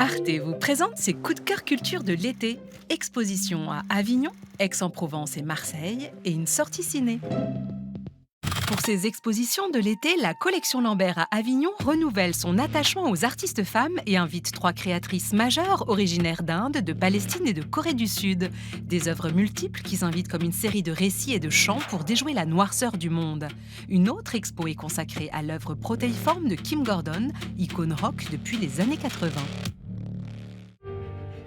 Arte vous présente ses coups de cœur culture de l'été. Exposition à Avignon, Aix-en-Provence et Marseille et une sortie ciné. Pour ces expositions de l'été, la collection Lambert à Avignon renouvelle son attachement aux artistes femmes et invite 3 créatrices majeures originaires d'Inde, de Palestine et de Corée du Sud. Des œuvres multiples qui s'invitent comme une série de récits et de chants pour déjouer la noirceur du monde. Une autre expo est consacrée à l'œuvre protéiforme de Kim Gordon, icône rock depuis les années 80.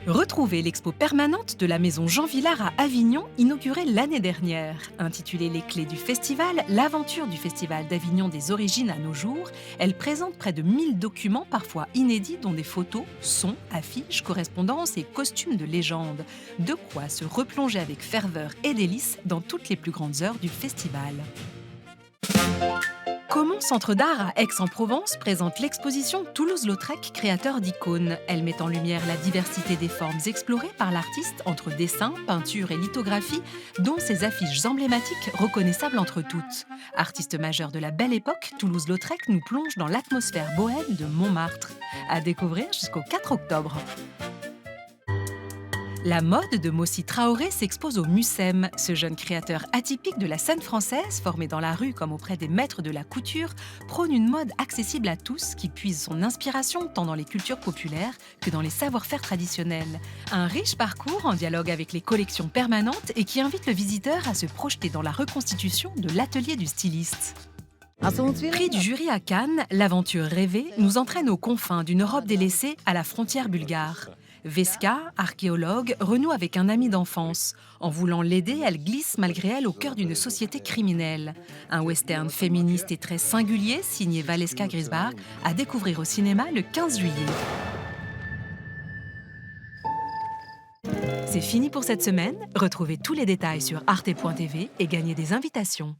Retrouvez l'expo permanente de la maison Jean Villard à Avignon, inaugurée l'année dernière. Intitulée Les clés du festival, l'aventure du festival d'Avignon des origines à nos jours, elle présente près de 1000 documents parfois inédits dont des photos, sons, affiches, correspondances et costumes de légende. De quoi se replonger avec ferveur et délice dans toutes les plus grandes heures du festival. Comment Centre d'art à Aix-en-Provence présente l'exposition Toulouse-Lautrec, créateur d'icônes. Elle met en lumière la diversité des formes explorées par l'artiste entre dessin, peinture et lithographie, dont ses affiches emblématiques reconnaissables entre toutes. Artiste majeur de la Belle Époque, Toulouse-Lautrec nous plonge dans l'atmosphère bohème de Montmartre. À découvrir jusqu'au 4 octobre. La mode de Mossi Traoré s'expose au Mucem. Ce jeune créateur atypique de la scène française, formé dans la rue comme auprès des maîtres de la couture, prône une mode accessible à tous qui puise son inspiration tant dans les cultures populaires que dans les savoir-faire traditionnels. Un riche parcours en dialogue avec les collections permanentes et qui invite le visiteur à se projeter dans la reconstitution de l'atelier du styliste. Prix du jury à Cannes, l'aventure rêvée nous entraîne aux confins d'une Europe délaissée à la frontière bulgare. Veska, archéologue, renoue avec un ami d'enfance. En voulant l'aider, elle glisse malgré elle au cœur d'une société criminelle. Un western féministe et très singulier, signé Valeska Grisbach, à découvrir au cinéma le 15 juillet. C'est fini pour cette semaine. Retrouvez tous les détails sur arte.tv et gagnez des invitations.